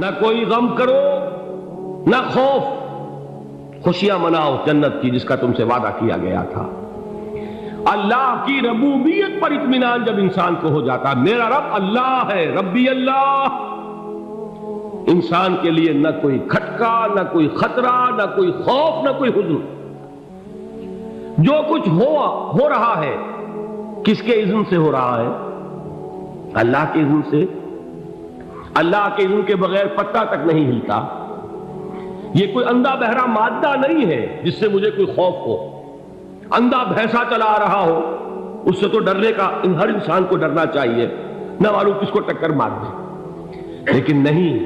نہ کوئی غم کرو نہ خوف، خوشیاں مناؤ جنت کی جس کا تم سے وعدہ کیا گیا تھا۔ اللہ کی ربوبیت پر اطمینان جب انسان کو ہو جاتا، میرا رب اللہ ہے، ربی اللہ، انسان کے لیے نہ کوئی کھٹکا، نہ کوئی خطرہ، نہ کوئی خوف، نہ کوئی حزن۔ جو کچھ ہو رہا ہے کس کے اذن سے ہو رہا ہے؟ اللہ کے اذن سے۔ اللہ کے اذن کے بغیر پتہ تک نہیں ہلتا۔ یہ کوئی اندھا بہرا مادہ نہیں ہے جس سے مجھے کوئی خوف ہو۔ اندھا بھینسا چلا رہا ہو اس سے تو ڈرنے کا ہر انسان کو ڈرنا چاہیے، نہ معلوم کس کو ٹکر مار دے، لیکن نہیں،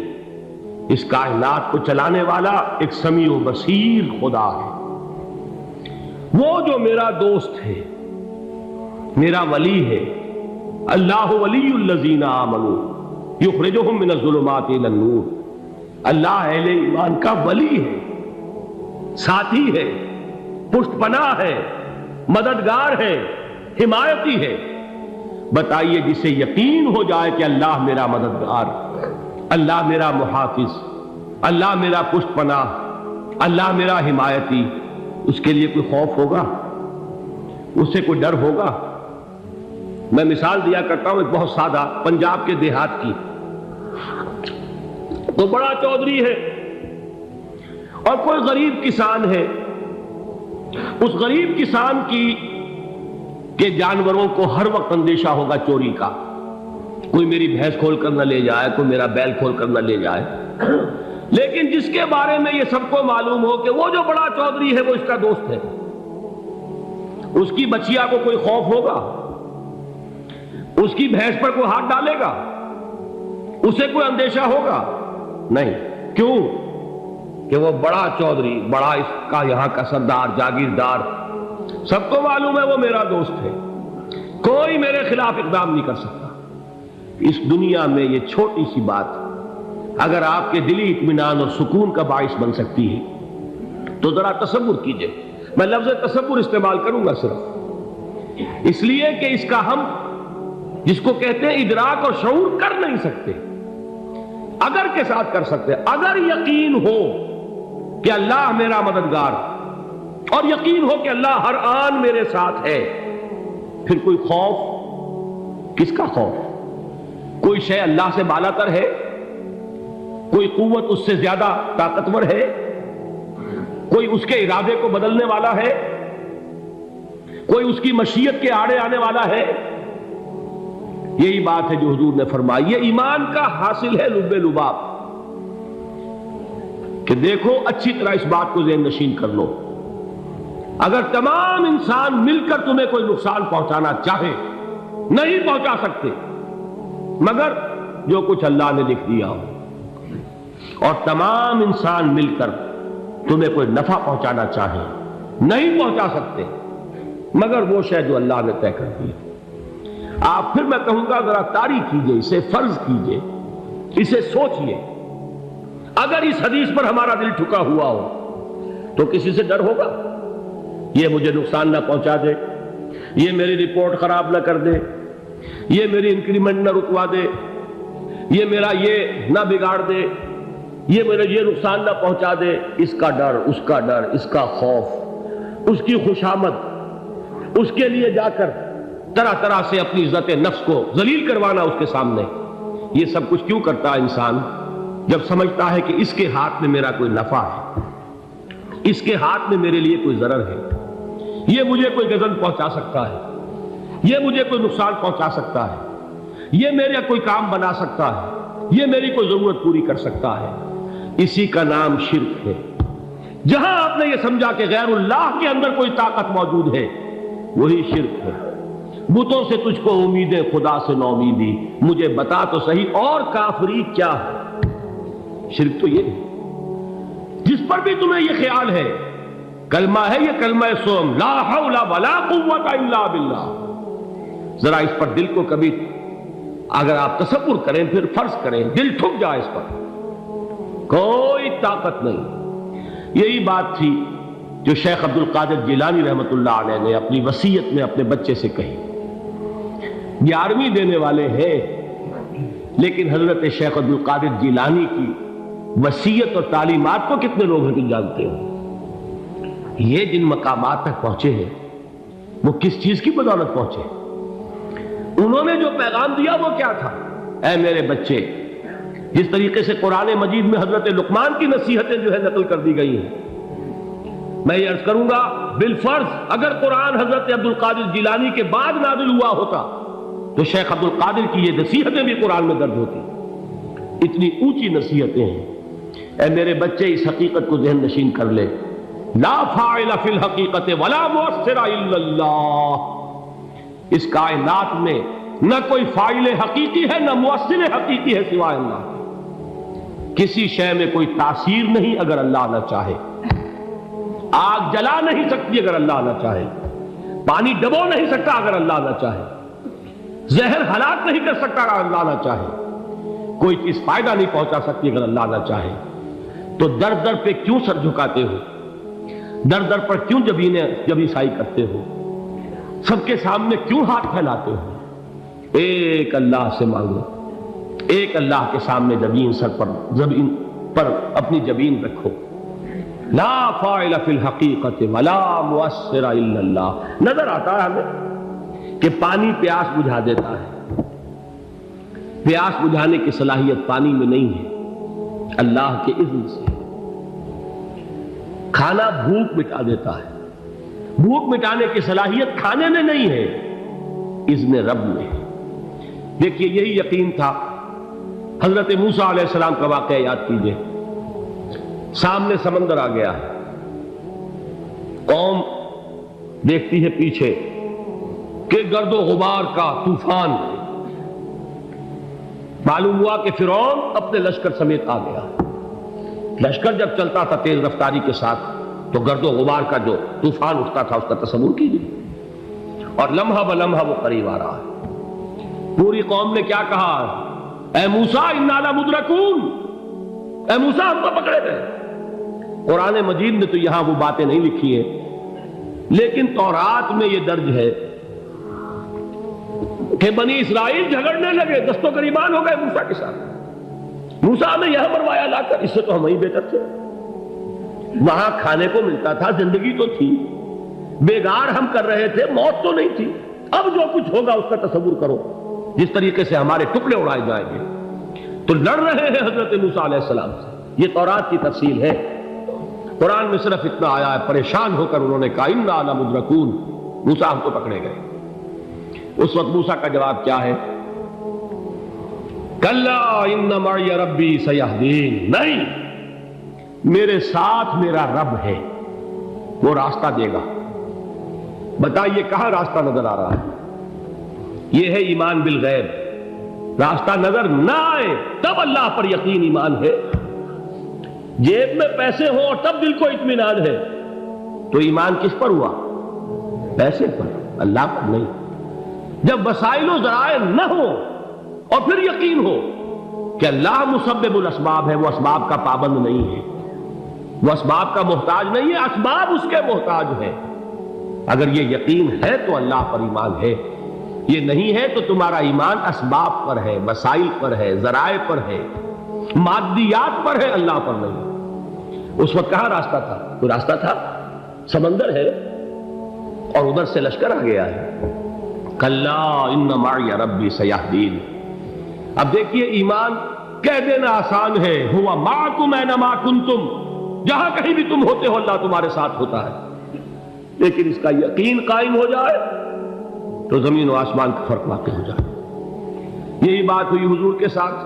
اس کائنات کو چلانے والا ایک سمیع و بصیر خدا ہے۔ وہ جو میرا دوست ہے، میرا ولی ہے، اللہ ولی الذین آمنوا یخرجہم من الظلمات الی النور، اللہ اہل ایمان کا ولی ہے، ساتھی ہے، پشت پناہ ہے، مددگار ہے، حمایتی ہے۔ بتائیے جسے یقین ہو جائے کہ اللہ میرا مددگار، اللہ میرا محافظ، اللہ میرا پشت پناہ، اللہ میرا حمایتی، اس کے لیے کوئی خوف ہوگا؟ اس سے کوئی ڈر ہوگا؟ میں مثال دیا کرتا ہوں ایک بہت سادہ، پنجاب کے دیہات کی۔ تو بڑا چودھری ہے اور کوئی غریب کسان ہے۔ اس غریب کسان کے جانوروں کو ہر وقت اندیشہ ہوگا چوری کا، کوئی میری بھینس کھول کر نہ لے جائے، کوئی میرا بیل کھول کر نہ لے جائے۔ لیکن جس کے بارے میں یہ سب کو معلوم ہو کہ وہ جو بڑا چودھری ہے وہ اس کا دوست ہے، اس کی بچیا کو کوئی خوف ہوگا؟ اس کی بھینس پر کوئی ہاتھ ڈالے گا؟ اسے کوئی اندیشہ ہوگا؟ نہیں۔ کیوں؟ کہ وہ بڑا چودھری، بڑا اس کا یہاں کا سردار، جاگیردار، سب کو معلوم ہے وہ میرا دوست ہے، کوئی میرے خلاف اقدام نہیں کر سکتا۔ اس دنیا میں یہ چھوٹی سی بات اگر آپ کے دلی اطمینان اور سکون کا باعث بن سکتی ہے تو ذرا تصور کیجئے۔ میں لفظ تصور استعمال کروں گا صرف اس لیے کہ اس کا ہم جس کو کہتے ہیں ادراک اور شعور کر نہیں سکتے، اگر کے ساتھ کر سکتے۔ اگر یقین ہو کہ اللہ میرا مددگار اور یقین ہو کہ اللہ ہر آن میرے ساتھ ہے، پھر کوئی خوف؟ کس کا خوف؟ کوئی شے اللہ سے بالا تر ہے؟ کوئی قوت اس سے زیادہ طاقتور ہے؟ کوئی اس کے ارادے کو بدلنے والا ہے؟ کوئی اس کی مشیت کے آڑے آنے والا ہے؟ یہی بات ہے جو حضور نے فرمائی، یہ ایمان کا حاصل ہے لب لباب، کہ دیکھو اچھی طرح اس بات کو ذہن نشین کر لو، اگر تمام انسان مل کر تمہیں کوئی نقصان پہنچانا چاہے نہیں پہنچا سکتے، مگر جو کچھ اللہ نے لکھ دیا ہو، اور تمام انسان مل کر تمہیں کوئی نفع پہنچانا چاہے نہیں پہنچا سکتے، مگر وہ شے جو اللہ نے طے کر دی۔ آپ پھر میں کہوں گا ذرا طاری کیجئے، اسے فرض کیجئے، اسے سوچئے، اگر اس حدیث پر ہمارا دل ٹھکا ہوا ہو تو کسی سے ڈر ہوگا؟ یہ مجھے نقصان نہ پہنچا دے، یہ میری رپورٹ خراب نہ کر دے، یہ میری انکریمنٹ نہ رکوا دے، یہ میرا یہ نہ بگاڑ دے، یہ میرا یہ نقصان نہ پہنچا دے۔ اس کا ڈر، اس کا ڈر، اس کا خوف، اس کی خوشامد، اس کے لیے جا کر طرح طرح سے اپنی عزت نفس کو ذلیل کروانا اس کے سامنے، یہ سب کچھ کیوں کرتا ہے انسان؟ جب سمجھتا ہے کہ اس کے ہاتھ میں میرا کوئی نفع ہے، اس کے ہاتھ میں میرے لیے کوئی ضرر ہے، یہ مجھے کوئی غضب پہنچا سکتا ہے، یہ مجھے کوئی نقصان پہنچا سکتا ہے، یہ میرا کوئی کام بنا سکتا ہے، یہ میری کوئی ضرورت پوری کر سکتا ہے، اسی کا نام شرک ہے۔ جہاں آپ نے یہ سمجھا کہ غیر اللہ کے اندر کوئی طاقت موجود ہے، وہی شرک ہے۔ بتوں سے تجھ کو امیدیں، خدا سے نو امیدی، مجھے بتا تو صحیح اور کافری کیا ہے؟ شرک تو یہ ہے۔ جس پر بھی تمہیں یہ خیال ہے، کلمہ ہے یہ کلمہ سوم، لا حول ولا قوت الا باللہ، ذرا اس پر دل کو کبھی اگر آپ تصور کریں، پھر فرض کریں، دل ٹھک جائے اس پر، کوئی طاقت نہیں۔ یہی بات تھی جو شیخ عبد القادر جیلانی رحمۃ اللہ علیہ نے اپنی وصیت میں اپنے بچے سے کہی۔ 11ویں دینے والے ہیں، لیکن حضرت شیخ عبد القادر جیلانی کی وصیت اور تعلیمات کو کتنے لوگ ہیں تم جانتے ہو؟ یہ جن مقامات تک پہنچے ہیں وہ کس چیز کی بدولت پہنچے؟ انہوں نے جو پیغام دیا وہ کیا تھا؟ اے میرے بچے، جس طریقے سے قرآن مجید میں حضرت لقمان کی نصیحتیں جو ہے نقل کر دی گئی ہیں، میں یہ عرض کروں گا بالفرض اگر قرآن حضرت عبد القادر جیلانی کے بعد نازل ہوا ہوتا تو شیخ عبد القادر کی یہ نصیحتیں بھی قرآن میں درج ہوتی۔ اتنی اونچی نصیحتیں ہیں۔ اے میرے بچے، اس حقیقت کو ذہن نشین کر لے، لا فاعل فی الحقیقت ولا مؤثر الا اللہ۔ اس کائنات میں نہ کوئی فاعل حقیقی ہے نہ مؤثر حقیقی ہے سوائے اللہ۔ کسی شے میں کوئی تاثیر نہیں اگر اللہ نہ چاہے۔ آگ جلا نہیں سکتی اگر اللہ نہ چاہے، پانی ڈبو نہیں سکتا اگر اللہ نہ چاہے، زہر ہلاک نہیں کر سکتا اگر اللہ نہ چاہے، کوئی چیز فائدہ نہیں پہنچا سکتی اگر اللہ نہ چاہے۔ تو در در پہ کیوں سر جھکاتے ہو؟ در در پر کیوں جبیں سائی کرتے ہو؟ سب کے سامنے کیوں ہاتھ پھیلاتے ہو؟ ایک اللہ سے مانگو، ایک اللہ کے سامنے زمین پر اپنی جبین رکھو۔ لا فاعل فی الحقیقت ولا مؤثر الا اللہ۔ نظر آتا ہے ہمیں کہ پانی پیاس بجھا دیتا ہے، پیاس بجھانے کی صلاحیت پانی میں نہیں ہے، اللہ کے اذن سے۔ کھانا بھوک مٹا دیتا ہے، بھوک مٹانے کی صلاحیت کھانے میں نہیں ہے، اذن رب میں ہے۔ دیکھیے یہی یقین تھا حضرت موسیٰ علیہ السلام کا واقعہ یاد کیجئے۔ سامنے سمندر آ گیا ہے، قوم دیکھتی ہے پیچھے کہ گرد و غبار کا طوفان، معلوم ہوا کہ فرعون اپنے لشکر سمیت آ گیا۔ لشکر جب چلتا تھا تیز رفتاری کے ساتھ تو گرد و غبار کا جو طوفان اٹھتا تھا اس کا تصور کیجیے، اور لمحہ بلمحہ وہ قریب آ رہا ہے۔ پوری قوم نے کیا کہا؟ اے موسیٰ انا لمدرکون، اے موسیٰ ہم کو پکڑے گئے۔ قرآن مجید نے تو یہاں وہ باتیں نہیں لکھی ہیں، لیکن تورات میں یہ درج ہے کہ بنی اسرائیل جھگڑنے لگے، دست و گریبان ہو گئے موسیٰ کے ساتھ۔ موسیٰ نے یہاں مروایا لا کر، اس سے تو ہم ہی بہتر تھے، وہاں کھانے کو ملتا تھا، زندگی تو تھی، بیگار ہم کر رہے تھے، موت تو نہیں تھی۔ اب جو کچھ ہوگا اس کا تصور کرو، جس طریقے سے ہمارے ٹکڑے اڑائے جائیں گے۔ تو لڑ رہے ہیں حضرت موسیٰ علیہ السلام سے۔ یہ تورات کی تفصیل ہے، قرآن میں صرف اتنا آیا ہے، پریشان ہو کر انہوں نے کہا انا لمدرکون، موسیٰ ہم کو پکڑے گئے۔ اس وقت موسیٰ کا جواب کیا ہے؟ کلا ان معی ربی سیہدین، نہیں، میرے ساتھ میرا رب ہے، وہ راستہ دے گا۔ بتائیے کہاں راستہ نظر آ رہا ہے؟ یہ ہے ایمان بالغیب۔ راستہ نظر نہ آئے تب اللہ پر یقین ایمان ہے۔ جیب میں پیسے ہوں اور تب دل کو اطمینان ہے تو ایمان کس پر ہوا؟ پیسے پر، اللہ پر نہیں۔ جب وسائل و ذرائع نہ ہو اور پھر یقین ہو کہ اللہ مسبب الاسباب ہے، وہ اسباب کا پابند نہیں ہے، وہ اسباب کا محتاج نہیں ہے، اسباب اس کے محتاج ہے۔ اگر یہ یقین ہے تو اللہ پر ایمان ہے، یہ نہیں ہے تو تمہارا ایمان اسباب پر ہے، وسائل پر ہے، ذرائع پر ہے، مادیات پر ہے، اللہ پر نہیں۔ اس وقت کہاں راستہ تھا؟ کوئی راستہ تھا؟ سمندر ہے اور ادھر سے لشکر آ گیا ہے۔ کلا ان معی ربی سیہدین۔ اب دیکھیے ایمان کہہ دینا آسان ہے، ہوا معکم اینما کنتم، جہاں کہیں بھی تم ہوتے ہو اللہ تمہارے ساتھ ہوتا ہے، لیکن اس کا یقین قائم ہو جائے تو زمین و آسمان کا فرق واقع ہو جائے۔ یہی بات ہوئی حضور کے ساتھ۔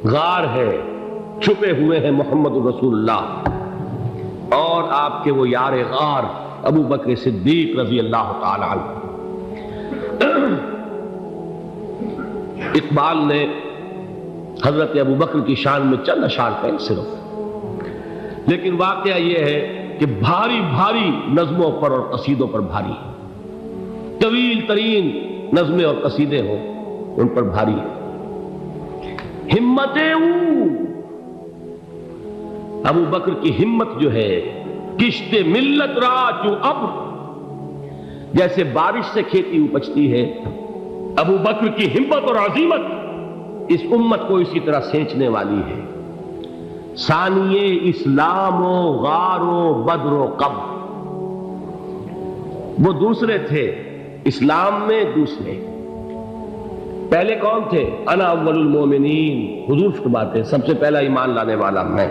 غار ہے، چھپے ہوئے ہیں محمد رسول اللہ اور آپ کے وہ یار غار ابو بکر صدیق رضی اللہ تعالی عنہ۔ اقبال نے حضرت ابو بکر کی شان میں چند اشعار کہیں صرف، لیکن واقعہ یہ ہے کہ بھاری بھاری نظموں پر اور قصیدوں پر بھاری ہے، طویل ترین نظمیں اور قصیدے ہوں ان پر بھاری ہے۔ ہمتیں ابو بکر کی ہمت جو ہے، کشت ملت را چوں ابر، جیسے بارش سے کھیتی اپجتی ہے، ابو بکر کی ہمت اور عزیمت اس امت کو اسی طرح سینچنے والی ہے۔ ثانیے اسلام و غار و بدر و قبر، وہ دوسرے تھے اسلام میں، دوسرے پہلے کون تھے؟ انا اول المومنین، حضور فرماتے سب سے پہلا ایمان لانے والا میں،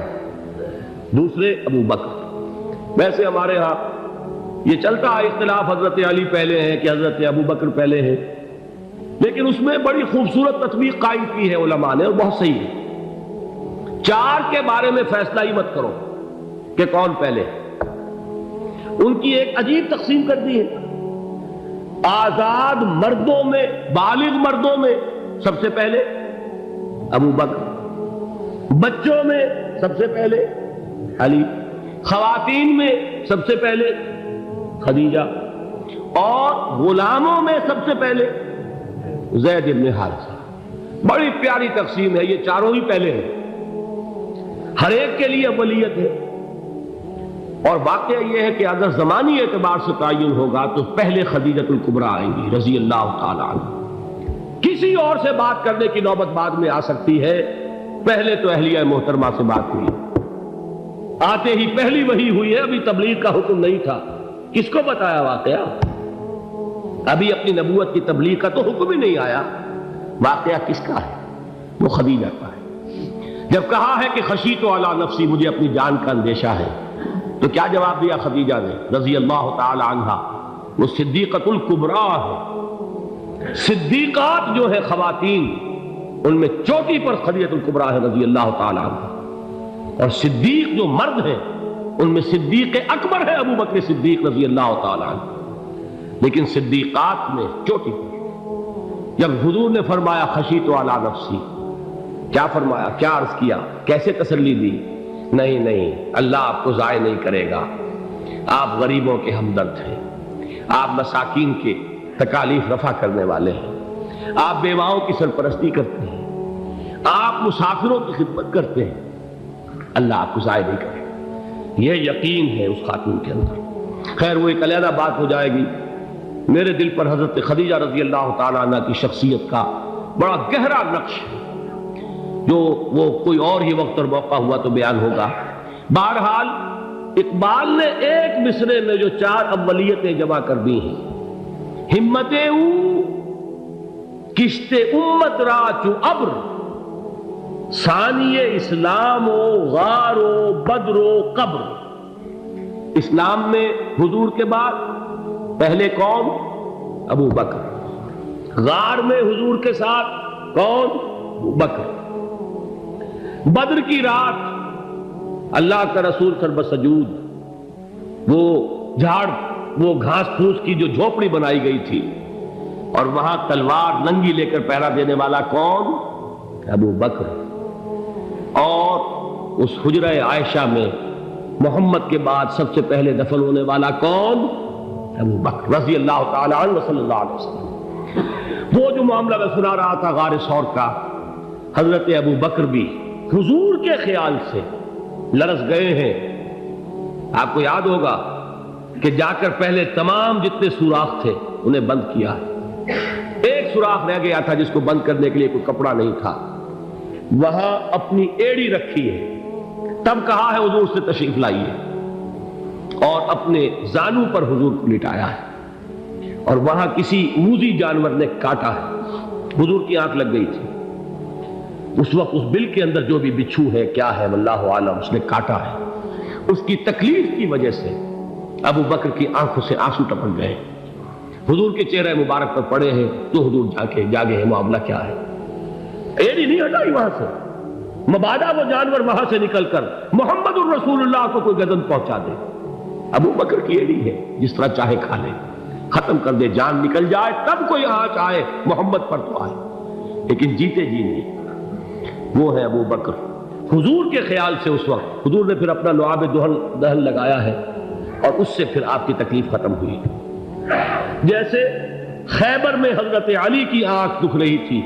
دوسرے ابو بکر۔ ویسے ہمارے ہاں یہ چلتا ہے اختلاف، حضرت علی پہلے ہیں کہ حضرت ابو بکر پہلے ہیں، لیکن اس میں بڑی خوبصورت تطبیق قائم کی ہے علماء نے، اور بہت صحیح ہے۔ چار کے بارے میں فیصلہ ہی مت کرو کہ کون پہلے، ان کی ایک عجیب تقسیم کر دی ہے۔ آزاد مردوں میں، بالغ مردوں میں سب سے پہلے ابو بکر، بچوں میں سب سے پہلے علی، خواتین میں سب سے پہلے خدیجہ، اور غلاموں میں سب سے پہلے زید بن حارثہ۔ بڑی پیاری تقسیم ہے، یہ چاروں ہی پہلے ہیں، ہر ایک کے لیے اولیت ہے۔ اور واقعہ یہ ہے کہ اگر زمانی اعتبار سے تعین ہوگا تو پہلے خدیجۃ الکبریٰ آئیں گی رضی اللہ تعالی عنہ، کسی اور سے بات کرنے کی نوبت بعد میں آ سکتی ہے، پہلے تو اہلیہ محترمہ سے بات ہوئی، آتے ہی پہلی وحی ہوئی ہے، ابھی تبلیغ کا حکم نہیں تھا، کس کو بتایا واقعہ؟ ابھی اپنی نبوت کی تبلیغ کا تو حکم ہی نہیں آیا، واقعہ کس کا ہے؟ وہ خدیجہ کا ہے۔ جب کہا ہے کہ خشیت علی نفسی، مجھے اپنی جان کا اندیشہ ہے، تو کیا جواب دیا خدیجہ نے رضی اللہ تعالی عنہا؟ وہ صدیقۃ الکبریٰ ہے، صدیقات جو ہے خواتین ان میں چوٹی پر خدیجۃ الکبریٰ ہے رضی اللہ تعالی عنہا، اور صدیق جو مرد ہیں ان میں صدیق اکبر ہے ابو بکر صدیق رضی اللہ تعالی عنہ، لیکن صدیقات میں چوٹی پر۔ جب حضور نے فرمایا خشیت علی نفسی، کیا فرمایا، کیا عرض کیا، کیسے تسلی دی؟ نہیں نہیں، اللہ آپ کو ضائع نہیں کرے گا، آپ غریبوں کے ہمدرد ہیں، آپ مساکین کے تکالیف رفع کرنے والے ہیں، آپ بیواؤں کی سرپرستی کرتے ہیں، آپ مسافروں کی خدمت کرتے ہیں، اللہ آپ کو ضائع نہیں کرے گا۔ یہ یقین ہے اس خاتون کے اندر۔ خیر وہ ایک علیحدہ بات ہو جائے گی۔ میرے دل پر حضرت خدیجہ رضی اللہ تعالیٰ عنہ کی شخصیت کا بڑا گہرا نقش ہے، جو وہ کوئی اور ہی وقت اور موقع ہوا تو بیان ہوگا۔ بہرحال اقبال نے ایک مصرے میں جو چار اولیتیں جمع کر دی ہیں، ہمتیں او کشت امت را چو ابر، ثانی اسلام و غار و بدر و قبر۔ اسلام میں حضور کے بعد پہلے کون؟ ابو بکر۔ غار میں حضور کے ساتھ کون؟ ابو بکر۔ بدر کی رات اللہ کا رسول سربسجود وہ جھاڑ، وہ گھاس پھوس کی جو جھوپڑی بنائی گئی تھی، اور وہاں تلوار ننگی لے کر پہرا دینے والا کون؟ ابو بکر۔ اور اس حجرہ عائشہ میں محمد کے بعد سب سے پہلے دفن ہونے والا کون؟ ابو بکر رضی اللہ تعالی عنہ وصلی اللہ علیہ وسلم۔ وہ جو معاملہ میں سنا رہا تھا غار ثور کا، حضرت ابو بکر بھی حضور کے خیال سے لرز گئے ہیں۔ آپ کو یاد ہوگا کہ جا کر پہلے تمام جتنے سوراخ تھے انہیں بند کیا ہے، ایک سوراخ رہ گیا تھا جس کو بند کرنے کے لیے کوئی کپڑا نہیں تھا، وہاں اپنی ایڑی رکھی ہے، تب کہا ہے حضور سے تشریف لائیے، اور اپنے زانو پر حضور کو لٹایا ہے، اور وہاں کسی موذی جانور نے کاٹا ہے، حضور کی آنکھ لگ گئی تھی، اس وقت اس بل کے اندر جو بھی بچھو ہے کیا ہے واللہ عالم، اس نے کاٹا ہے، اس کی تکلیف کی وجہ سے ابو بکر کی آنکھوں سے آنسو ٹپک گئے، حضور کے چہرے مبارک پر پڑے ہیں، تو حضور جاگے ہیں، معاملہ کیا ہے؟ ایڑی نہیں ہٹائی وہاں سے، مبادا وہ جانور وہاں سے نکل کر محمد الرسول اللہ کو کوئی گزن پہنچا دے، ابو بکر کی ایڑی ہے، جس طرح چاہے کھا لے، ختم کر دے، جان نکل جائے تب کوئی آنچ آئے، محمد پر تو آئے، لیکن جیتے جی نہیں۔ وہ ہے ابو بکر۔ حضور کے خیال سے اس وقت حضور نے پھر اپنا لعاب دہن لگایا ہے، اور اس سے پھر آپ کی تکلیف ختم ہوئی۔ جیسے خیبر میں حضرت علی کی آنکھ دکھ رہی تھی،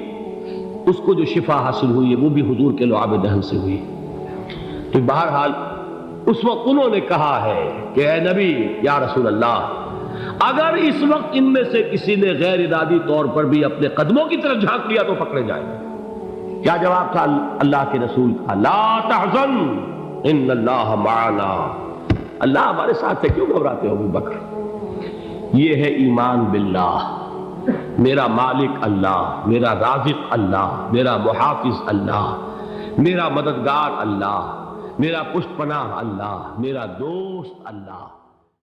اس کو جو شفا حاصل ہوئی ہے وہ بھی حضور کے لعاب دہن سے ہوئی۔ تو بہرحال اس وقت انہوں نے کہا ہے کہ اے نبی یا رسول اللہ، اگر اس وقت ان میں سے کسی نے غیر ارادی طور پر بھی اپنے قدموں کی طرف جھانک لیا تو پکڑے جائیں گے، کیا جواب تھا اللہ کے رسول کا؟ لا تحزن ان اللہ معنا، اللہ ہمارے ساتھ ہے، کیوں گھبراتے ہو ابو بکر؟ یہ ہے ایمان باللہ، میرا مالک اللہ، میرا رازق اللہ، میرا محافظ اللہ، میرا مددگار اللہ، میرا پشت پناہ اللہ، میرا دوست اللہ۔